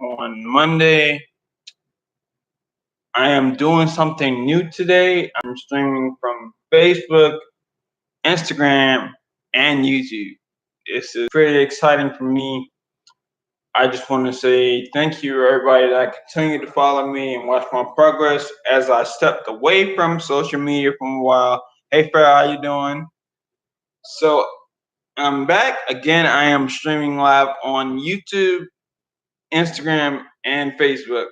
on Monday. I am doing something new today. I'm streaming from Facebook, Instagram, and YouTube. This is pretty exciting for me. I just want to say thank you to everybody that continue to follow me and watch my progress as I stepped away from social media for a while. Hey, Farrah, how you doing? So I'm back again. I am streaming live on YouTube, Instagram, and Facebook.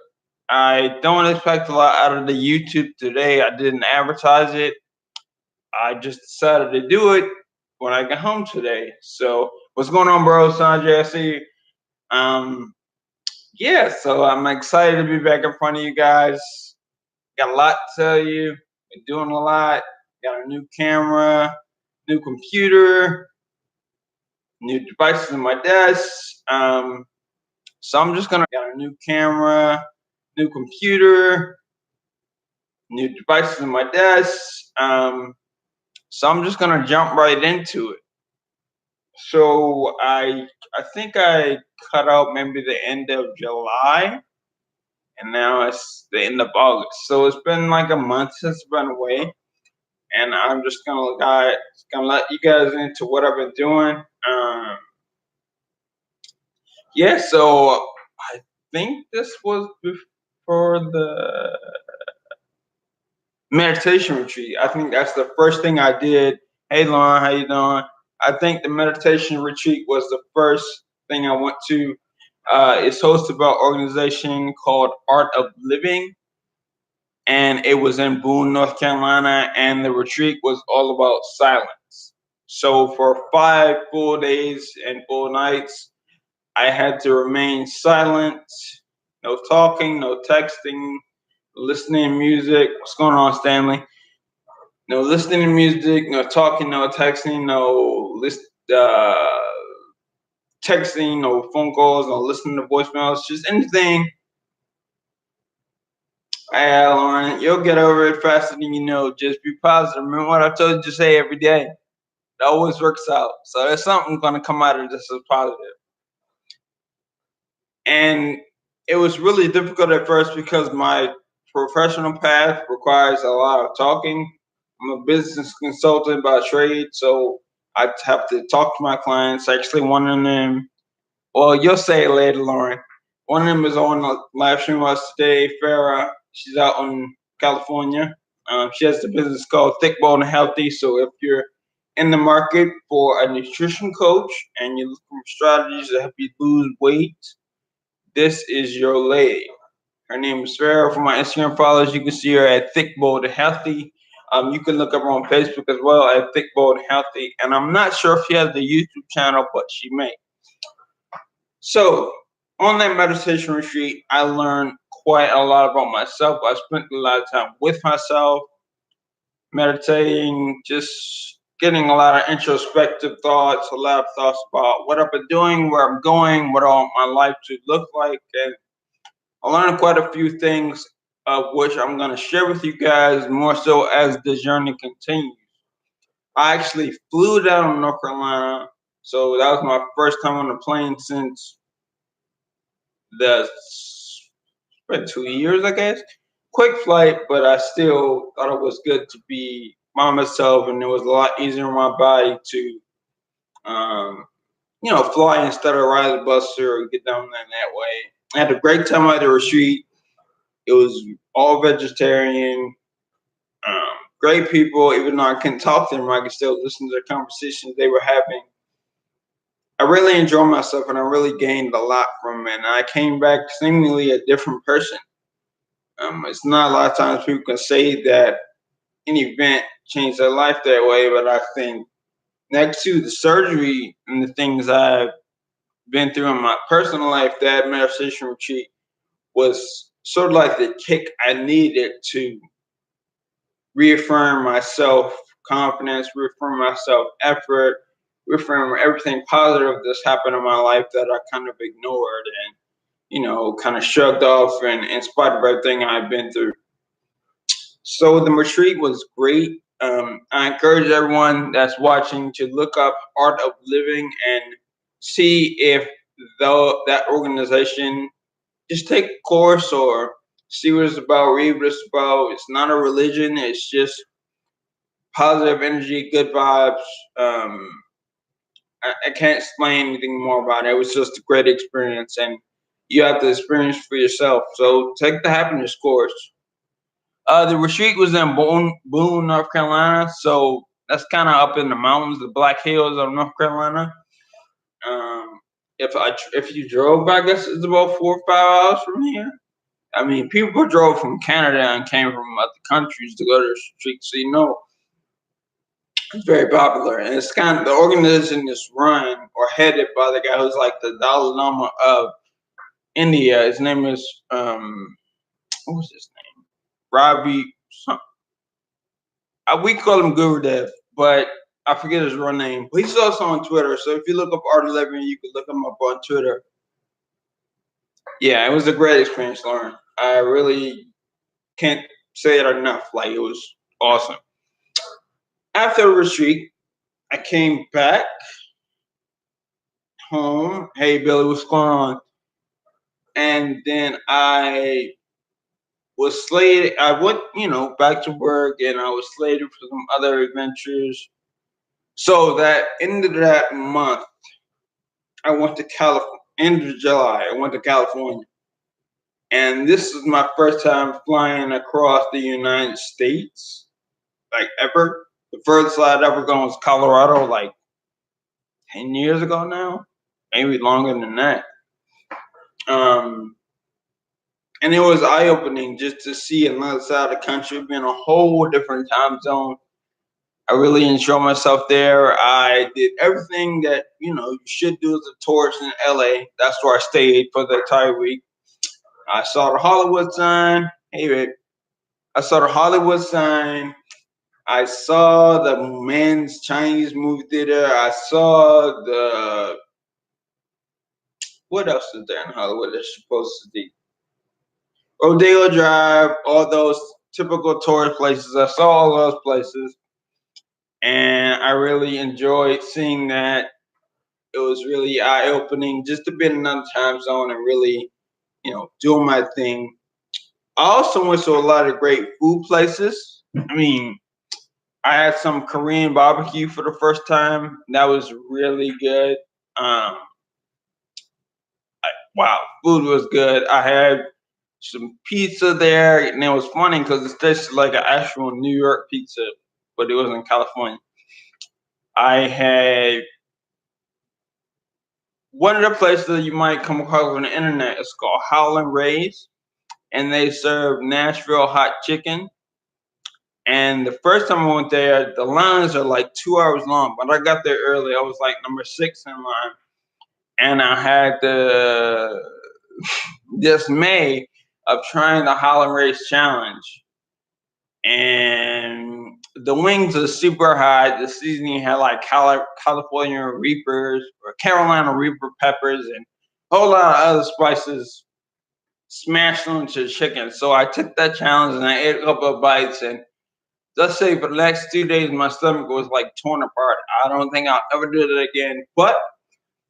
I don't expect a lot out of the YouTube today. I didn't advertise it. I just decided to do it when I get home today. So what's going on, bro? Sanjay, I see you. Um, yeah, so I'm excited to be back in front of you guys. Got a lot to tell you. Been doing a lot. Got a new camera, new computer, new devices on my desk. So I'm just gonna got a new camera, new computer, new devices on my desk. So I'm just gonna jump right into it. So I think I cut out maybe the end of July, and now it's the end of August. So it's been like a month since I've been away, and I'm just gonna let you guys into what I've been doing. Yeah, so I think this was before the meditation retreat. I think that's the first thing I did. Hey Lauren, how you doing? I think the meditation retreat was the first thing I went to. It's hosted by an organization called Art of Living, and it was in Boone, North Carolina, and the retreat was all about silence. So for 5 full days and full nights, I had to remain silent, no talking, no texting, listening to music. What's going on, Stanley? No listening to music, no talking, no texting, uh, texting, no phone calls, no listening to voicemails, just anything. Hey, Lauren, you'll get over it faster than you know. Just be positive. Remember what I told you to say every day. It always works out. So there's something going to come out of this as positive. And it was really difficult at first because my professional path requires a lot of talking. I'm a business consultant by trade, so I have to talk to my clients. Actually, one of them, well, you'll say it later, Lauren. One of them is on the live stream with us today, Farrah. She's out in California. She has the business called Thick, Bold, and Healthy. So if you're in the market for a nutrition coach and you're looking for strategies to help you lose weight, this is your lady. Her name is Farrah. For my Instagram followers, you can see her at Thick, Bold, and Healthy. You can look up her on Facebook as well at Thick, Bold, and Healthy. And I'm not sure if she has the YouTube channel, but she may. So on that meditation retreat, I learned quite a lot about myself. I spent a lot of time with myself, meditating, just getting a lot of introspective thoughts, a lot of thoughts about what I've been doing, where I'm going, what I want my life to look like. And I learned quite a few things of which I'm going to share with you guys more so as the journey continues. I actually flew down to North Carolina, so that was my first time on a plane since been 2 years, I guess. Quick flight, but I still thought it was good to be by myself, and it was a lot easier on my body to, fly instead of ride the bus or get down there that way. I had a great time at the retreat. It was all vegetarian, great people. Even though I couldn't talk to them, I could still listen to the conversations they were having. I really enjoyed myself, and I really gained a lot from it. And I came back seemingly a different person. It's not a lot of times people can say that an event changed their life that way, but I think next to the surgery and the things I've been through in my personal life, that meditation retreat was sort of like the kick I needed to reaffirm my self confidence, reaffirm my self effort, reaffirm everything positive that's happened in my life that I kind of ignored and, kind of shrugged off, and in spite of everything I've been through. So the retreat was great. I encourage everyone that's watching to look up Art of Living and see if that organization just take a course or see what it's about, read what it's about. It's not a religion. It's just positive energy, good vibes. Um, I can't explain anything more about it. It was just a great experience, and you have to experience for yourself. So take the happiness course. The retreat was in Boone, North Carolina, so that's kind of up in the mountains, the Black Hills of North Carolina. Um, if you drove, I guess it's about 4 or 5 hours from here. I mean, people drove from Canada and came from other countries to go to the retreat, so it's very popular. And it's kind of the organization is run or headed by the guy who's like the Dalai Lama of India. His name is what was his name? Ravi. We call him Gurudev, but I forget his real name. But he's also on Twitter. So if you look up Art 11, you can look him up on Twitter. Yeah, it was a great experience, Lauren. I really can't say it enough. Like, it was awesome. After the retreat, I came back home. Hey, Billy, what's going on? And then I was slated. I went, back to work, and I was slated for some other adventures. So that end of that month, I went to California. End of July, I went to California, and this is my first time flying across the United States, like ever. The furthest I'd ever gone was Colorado, like 10 years ago now, maybe longer than that. And it was eye-opening just to see another side of the country, being a whole different time zone. I really enjoyed myself there. I did everything that you should do as a tourist in LA. That's where I stayed for the entire week. I saw the Hollywood sign. Hey, babe. I saw the Hollywood sign. I saw the men's Chinese movie theater. I saw what else is there in Hollywood that's supposed to be? Rodeo Drive, all those typical tourist places. I saw all those places, and I really enjoyed seeing that. It was really eye-opening just to be in another time zone and really, doing my thing. I also went to a lot of great food places. I mean, I had some Korean barbecue for the first time. That was really good. Um, wow, food was good. I had some pizza there, and it was funny because it tasted like an actual New York pizza, but it was in California. I had one of the places that you might come across on the internet is called Howlin' Ray's, and they serve Nashville hot chicken. And the first time I went there, the lines are like 2 hours long, but I got there early. I was like number 6 in line, and I had the dismay of trying the Howlin' Ray's challenge. And the wings are super hot. The seasoning had like California Reapers or Carolina Reaper peppers and a whole lot of other spices smashed into the chicken. So I took that challenge and I ate a couple of bites, and let's say for the next 2 days my stomach was like torn apart. I don't think I'll ever do it again. But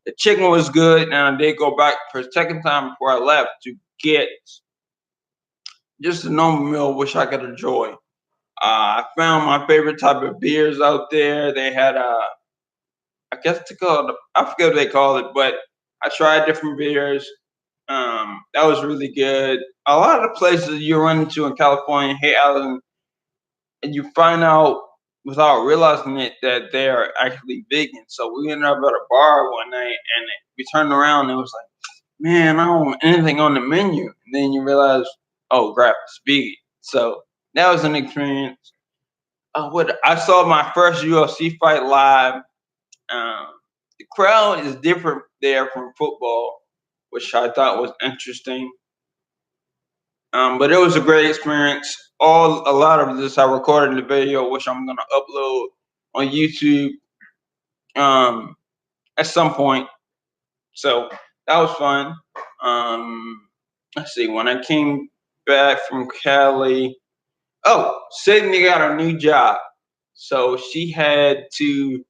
the chicken was good, and I did go back for a second time before I left to get just a normal meal, which I could enjoy. I found my favorite type of beers out there. They had I guess they call it, I forget what they call it, but I tried different beers. That was really good. A lot of the places you run into in California, hey Alan, and you find out without realizing it that they are actually vegan. So we ended up at a bar one night, and we turned around and it was like, man, I don't want anything on the menu. And then you realize, oh crap, it's vegan. So that was an experience. What I saw my first UFC fight live. Um, the crowd is different there from football, which I thought was interesting. But it was a great experience. A lot of this I recorded in the video, which I'm gonna upload on YouTube at some point. So that was fun. Let's see. When I came back from Cali, Sydney got a new job, so she had to,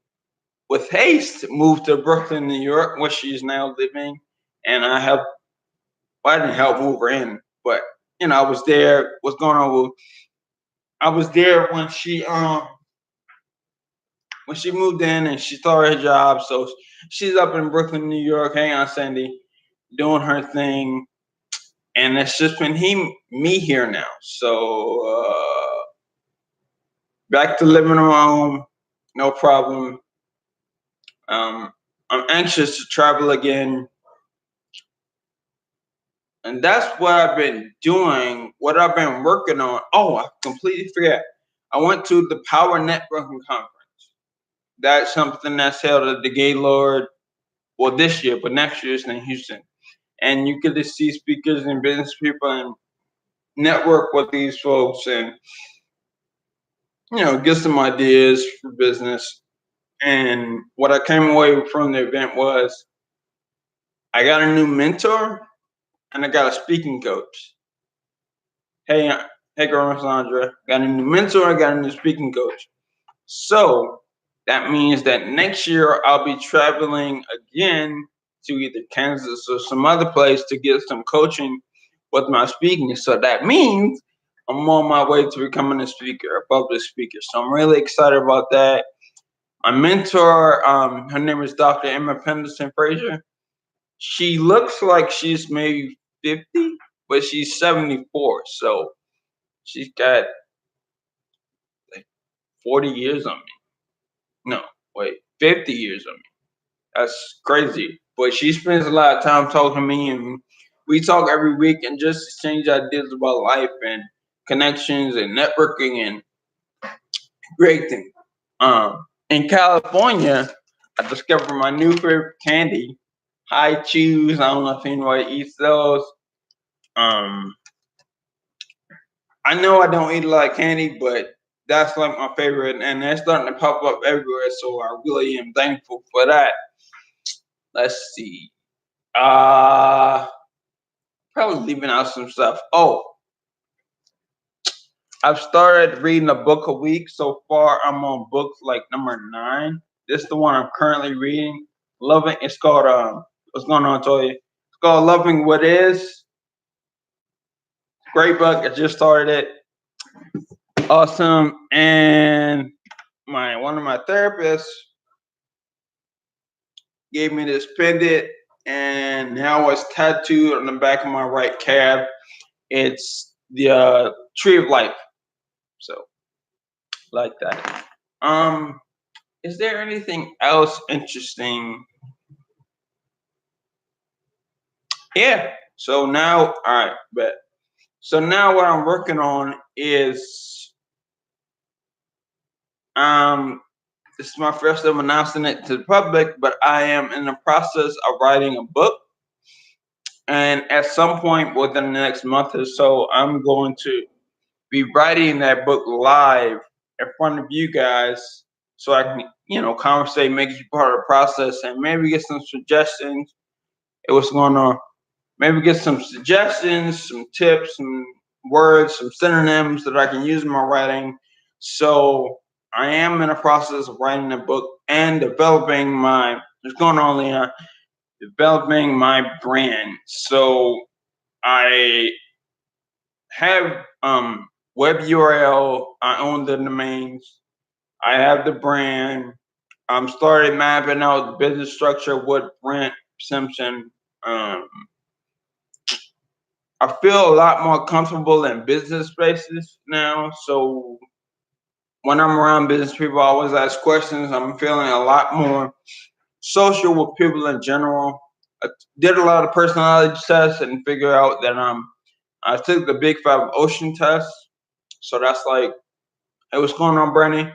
with haste, move to Brooklyn, New York, where she's now living, and I helped Well, I didn't help move her in, but I was there. What's going on? I was there when she moved in and she started her job. So she's up in Brooklyn, New York. Hang on, Sandy, doing her thing, and it's just been me here now. So back to living alone, no problem. I'm anxious to travel again. And that's what I've been doing, what I've been working on. Oh, I completely forgot. I went to the Power Networking Conference. That's something that's held at the Gaylord, well, this year, but next year it's in Houston. And you get to see speakers and business people and network with these folks and, get some ideas for business. And what I came away from the event was I got a new mentor and I got a speaking coach. Hey, girl, Sandra, got a new mentor, I got a new speaking coach. So that means that next year I'll be traveling again to either Kansas or some other place to get some coaching with my speaking. So that means I'm on my way to becoming a speaker, a public speaker. So I'm really excited about that. My mentor, her name is Dr. Emma Penderson Frazier. She looks like she's maybe 50, but she's 74. So she's got like 40 years on me. No, wait, 50 years on me. That's crazy. But she spends a lot of time talking to me, and we talk every week and just exchange ideas about life and connections and networking and great thing. In California, I discovered my new favorite candy, High Chews. I don't know if anybody eats those. I know I don't eat a lot of candy, but that's like my favorite, and they're starting to pop up everywhere. So I really am thankful for that. Let's see. Probably leaving out some stuff. Oh, I've started reading a book a week. So far, I'm on book like number 9. This is the one I'm currently reading. Loving. It's called What's going on, Toya? It's called Loving What Is. Great book. I just started it. Awesome. And one of my therapists gave me this pendant, and now it's tattooed on the back of my right calf. It's the Tree of Life. So like that. Is there anything else interesting? Yeah. So now, all right, bet. So now what I'm working on is this is my first time announcing it to the public, but I am in the process of writing a book. And at some point within the next month or so, I'm going to be writing that book live in front of you guys so I can, conversate, make you part of the process, and maybe get some suggestions. What's going on? Maybe get some suggestions, some tips, some words, some synonyms that I can use in my writing. So I am in the process of writing a book and developing what's going on, Leon? Developing my brand. So I have web URL. I own the domains. I have the brand. I'm started mapping out the business structure with Brent Simpson. I feel a lot more comfortable in business spaces now. So when I'm around business people, I always ask questions. I'm feeling a lot more social with people in general. I did a lot of personality tests and figure out that I took the Big 5 Ocean test. So that's like, hey, what's going on, Bernie?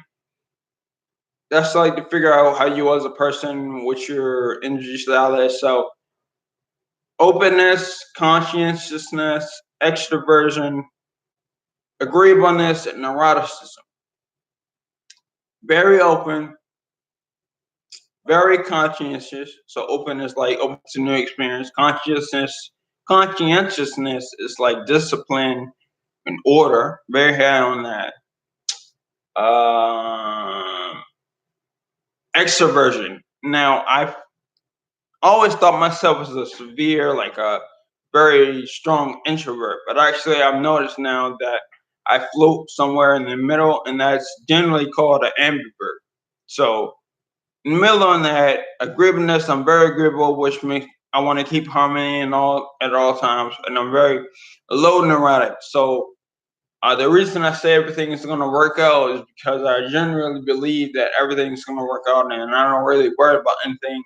That's like to figure out how you as a person, what your energy style is. So openness, conscientiousness, extroversion, agreeableness, and neuroticism. Very open, very conscientious. So open is like open to new experience. Conscientiousness is like discipline and order. Very high on that. Extroversion. Now I've always thought myself as a severe, like a very strong introvert, but actually I've noticed now that I float somewhere in the middle, and that's generally called an ambivert. So in the middle on that agreeableness, I'm very agreeable, which makes I want to keep harmony and all at all times, and I'm very low neurotic. So the reason I say everything is going to work out is because I genuinely believe that everything's going to work out, and I don't really worry about anything.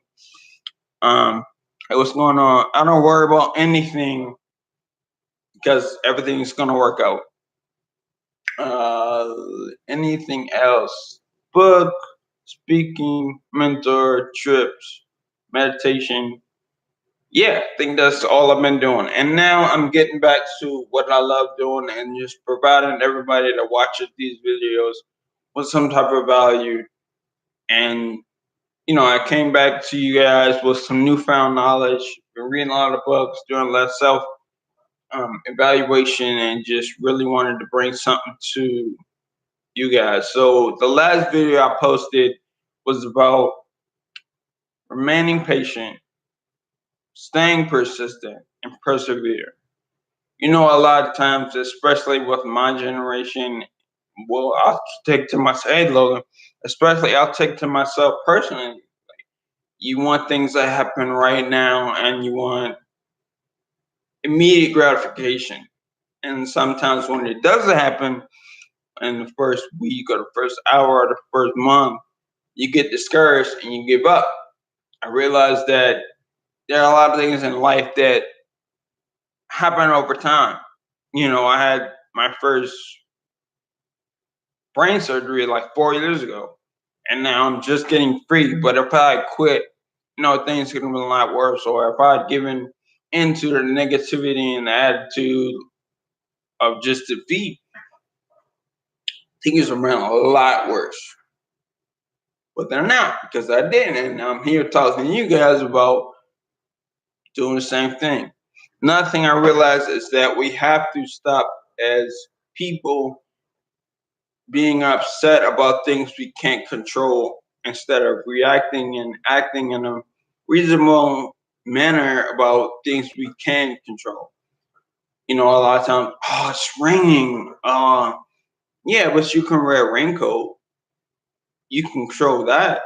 What's going on? I don't worry about anything because everything's going to work out. Anything else? Book, speaking, mentor, trips, meditation. Yeah, I think that's all I've been doing. And now I'm getting back to what I love doing and just providing everybody that watches these videos with some type of value. And, I came back to you guys with some newfound knowledge, been reading a lot of books, doing a lot of self evaluation, and just really wanted to bring something to you guys. So the last video I posted was about remaining patient, staying persistent, and persevere. A lot of times, especially with my generation, well, I'll take to myself, hey, Logan, especially I'll take to myself personally. You want things that happen right now, and you want immediate gratification. And sometimes when it doesn't happen in the first week or the first hour or the first month, you get discouraged and you give up. I realized that there are a lot of things in life that happen over time. I had my first brain surgery like 4 years ago, and now I'm just getting free. But if I quit, things could have been a lot worse. Or if I had given into the negativity and the attitude of just defeat, things would have been a lot worse. But they're not, because I didn't, and I'm here talking to you guys about doing the same thing. Another thing I realized is that we have to stop as people being upset about things we can't control instead of reacting and acting in a reasonable manner about things we can control. A lot of times, oh, it's raining. Yeah, but you can wear a raincoat. You can control that.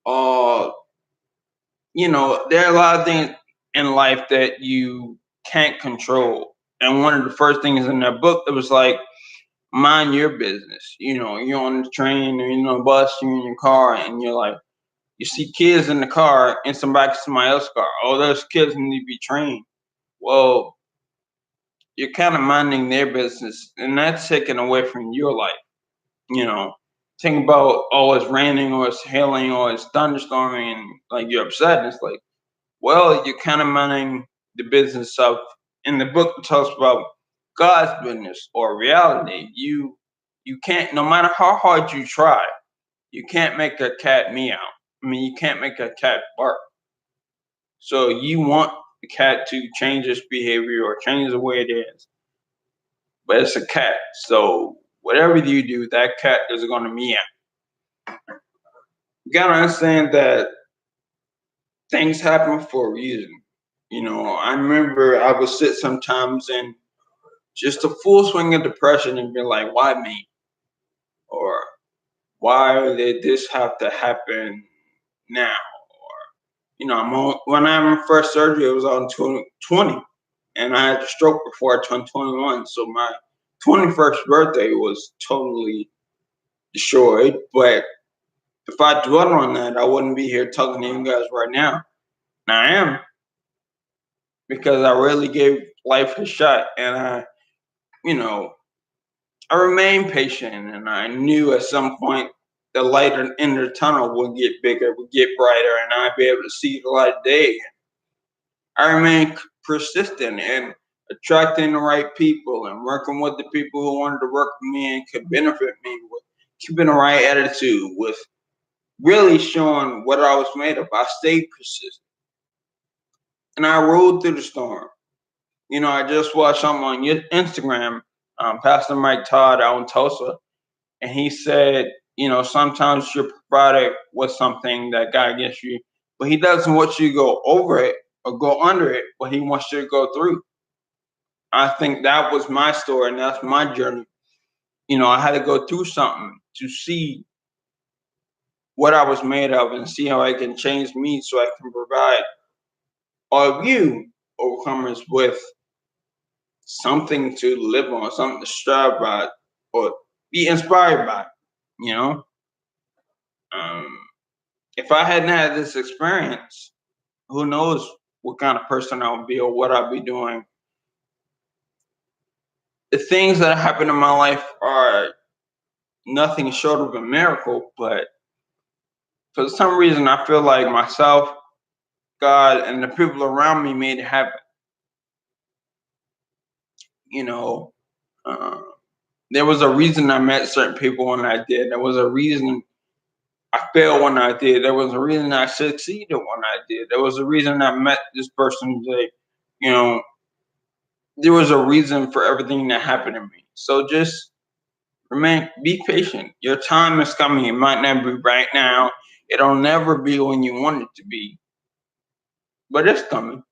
Uh, there are a lot of things in life that you can't control. And one of the first things in that book, it was like, mind your business. You're on the train or you're on the bus, you're in your car, and you're like, you see kids in the car and somebody else's car. Oh, those kids need to be trained. Well, you're kind of minding their business, and that's taken away from your life. You know, think about, oh, it's raining or it's hailing or it's thunderstorming, and like you're upset. It's like, well, you're kind of minding the business of. In the book, it talks about God's business or reality. You can't, no matter how hard you try, you can't make a cat meow. I mean, you can't make a cat bark. So you want the cat to change its behavior or change the way it is, but it's a cat. So whatever you do, that cat is going to meow. You gotta understand that things happen for a reason. I remember I would sit sometimes in just a full swing of depression and be like, why me? Or why did this have to happen now? When I had my first surgery, it was on 2020, and I had a stroke before I turned 21. So my 21st birthday was totally destroyed. But if I dwell on that, I wouldn't be here talking to you guys right now. And I am, because I really gave life a shot, and you know, I remained patient, and I knew at some point the light in the tunnel would get bigger, would get brighter, and I'd be able to see the light of day. I remained persistent and attracting the right people and working with the people who wanted to work with me and could benefit me, with keeping the right attitude, with really showing what I was made of. I stayed persistent, and I rode through the storm. I just watched something on Instagram, Pastor Mike Todd out in Tulsa, and he said, sometimes you're provided with something that God gives you, but he doesn't want you to go over it. or go under it, but he wants you to go through. I think that was my story and that's my journey. I had to go through something to see what I was made of and see how I can change me so I can provide all of you overcomers with something to live on, something to strive by, or be inspired by. You know, um, if I hadn't had this experience, who knows what kind of person I would be or what I'd be doing. The things that happen in my life are nothing short of a miracle, but for some reason, I feel like myself, God, and the people around me made it happen. You know, uh, there was a reason I met certain people when I did. There was a reason I failed when I did. There was a reason I succeeded when I did. There was a reason I met this person today. You know, there was a reason for everything that happened to me. So just be patient. Your time is coming. It might not be right now. It'll never be when you want it to be, but it's coming.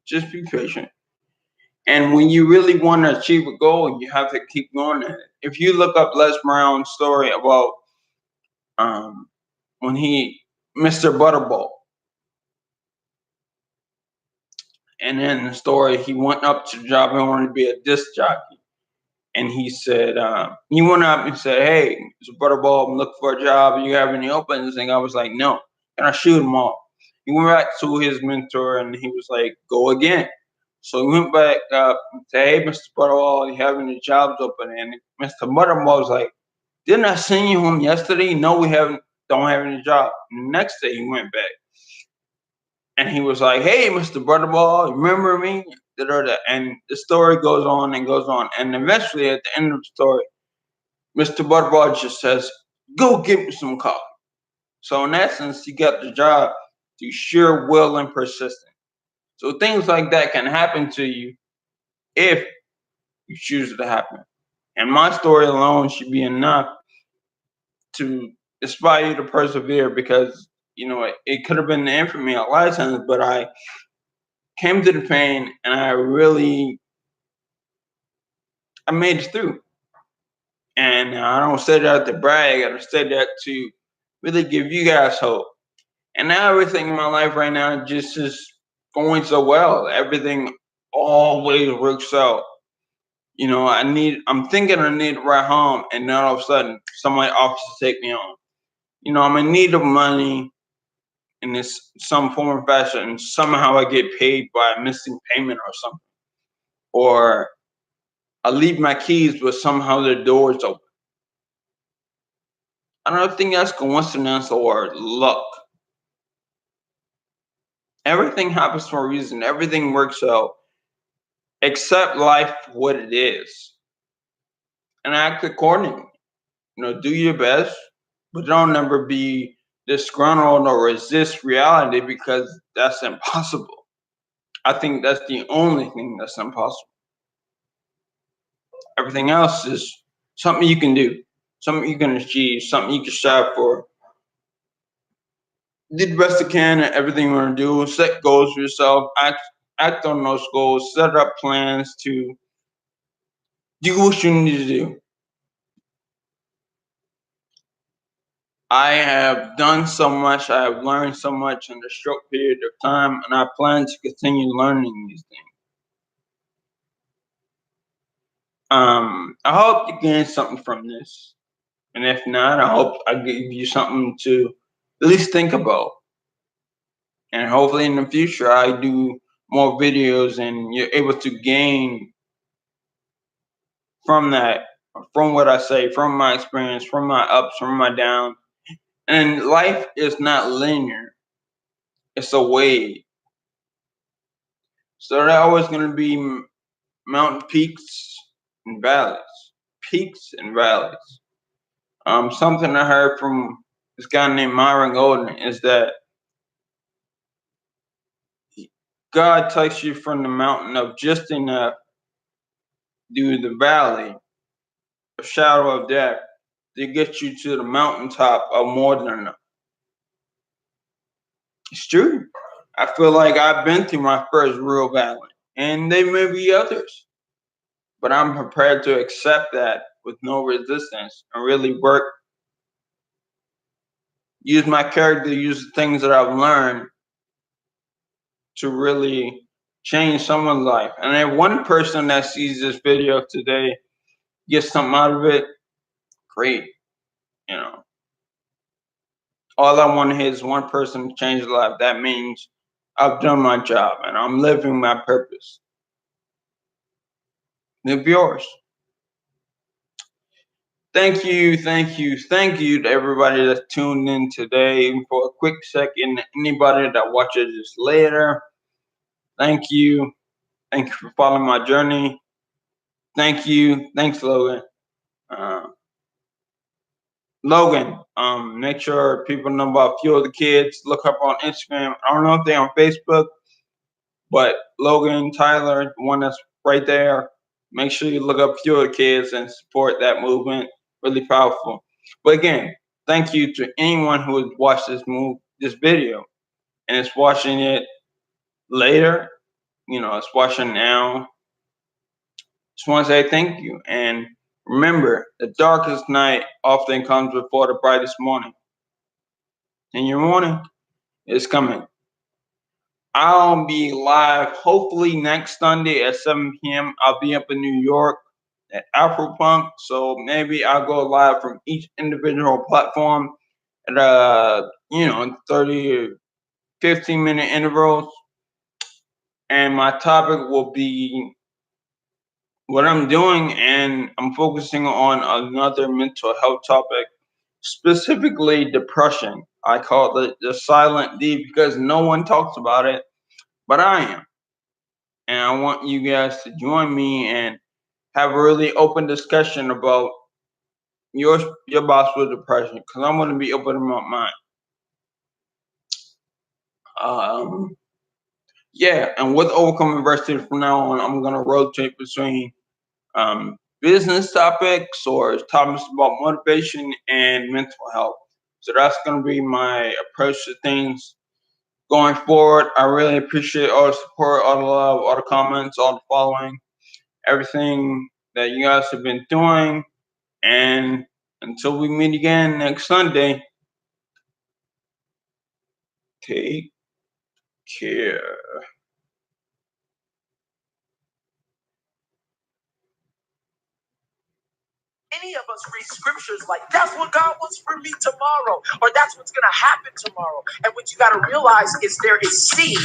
Just be patient. And when you really want to achieve a goal, you have to keep going at it. If you look up Les Brown's story about um, when Mr. Butterball, and in the story, he went up to the job and wanted to be a disc jockey. And he said, he went up and said, "Hey, Mr. Butterball, I'm looking for a job. Do you have any openings?" And I was like, "No." And I shoot him off. He went back to his mentor and he was like, "Go again." So he went back up and said, "Hey, Mr. Butterball, you have any jobs open?" And Mr. Butterball was like, "Didn't I send you home yesterday? No, we don't have any job." And the next day he went back and he was like, "Hey, Mr. Butterball, remember me?" And the story goes on and goes on. And eventually at the end of the story, Mr. Butterball just says, "Go get me some coffee." So in essence, he got the job through sheer will and persistence. So things like that can happen to you if you choose it to happen. And my story alone should be enough to inspire you to persevere because, it could have been the end for me a lot of times, but I came to the pain and I made it through. And I don't say that to brag, I say that to really give you guys hope. And now everything in my life right now just is going so well. Everything always works out. I'm thinking I need to ride home, and then all of a sudden somebody offers to take me home. I'm in need of money in this some form or fashion, and somehow I get paid by a missing payment or something. Or I leave my keys, but somehow the door's open. I don't think that's coincidence or luck. Everything happens for a reason. Everything works out. Accept life for what it is and act accordingly. Do your best, but don't ever be disgruntled or resist reality because that's impossible. I think that's the only thing that's impossible. Everything else is something you can do, something you can achieve, something you can strive for. Do the best you can at everything you want to do. Set goals for yourself. Act on those goals. Set up plans to do what you need to do. I have done so much. I have learned so much in a short period of time, and I plan to continue learning these things. I hope you gain something from this, and if not, I hope I give you something to at least think about. And hopefully, in the future, I do more videos, and you're able to gain from that, from what I say, from my experience, from my ups, from my downs. And life is not linear; it's a wave. So there are always going to be mountain peaks and valleys, peaks and valleys. Something I heard from this guy named Myron Golden is that God takes you from the mountain of just enough through the valley of shadow of death to get you to the mountaintop of more than enough. It's true. I feel like I've been through my first real battle, and there may be others, but I'm prepared to accept that with no resistance and really work, use my character, use the things that I've learned to really change someone's life. And if one person that sees this video today gets something out of it, great. You know, all I want to hear is one person change their life. That means I've done my job and I'm living my purpose. Live yours. Thank you to everybody that's tuned in today. For a quick second, anybody that watches this later, thank you. Thank you for following my journey. Thank you. Thanks, Logan. Make sure people know about Fuel the Kids. Look up on Instagram. I don't know if they're on Facebook, but Logan, Tyler, the one that's right there. Make sure you look up Fuel the Kids and support that movement. Really powerful. But again, thank you to anyone who has watched this video and is watching it later. You know, it's watching now. Just want to say thank you. And remember, the darkest night often comes before the brightest morning. And your morning is coming. I'll be live hopefully next Sunday at 7 p.m. I'll be up in New York at Afropunk. So maybe I'll go live from each individual platform at 30 15-minute intervals. And my topic will be what I'm doing, and I'm focusing on another mental health topic, specifically depression. I call it the silent D because no one talks about it, but I am. And I want you guys to join me and have a really open discussion about your boss with depression, because I'm going to be open about mine. Yeah, and with Overcome Adversity from now on, I'm going to rotate between business topics or topics about motivation and mental health. So that's going to be my approach to things going forward. I really appreciate all the support, all the love, all the comments, all the following, everything that you guys have been doing. And until we meet again next Sunday, take care. Any of us read scriptures like that's what God wants for me tomorrow, or that's what's going to happen tomorrow. And what you got to realize is there is seed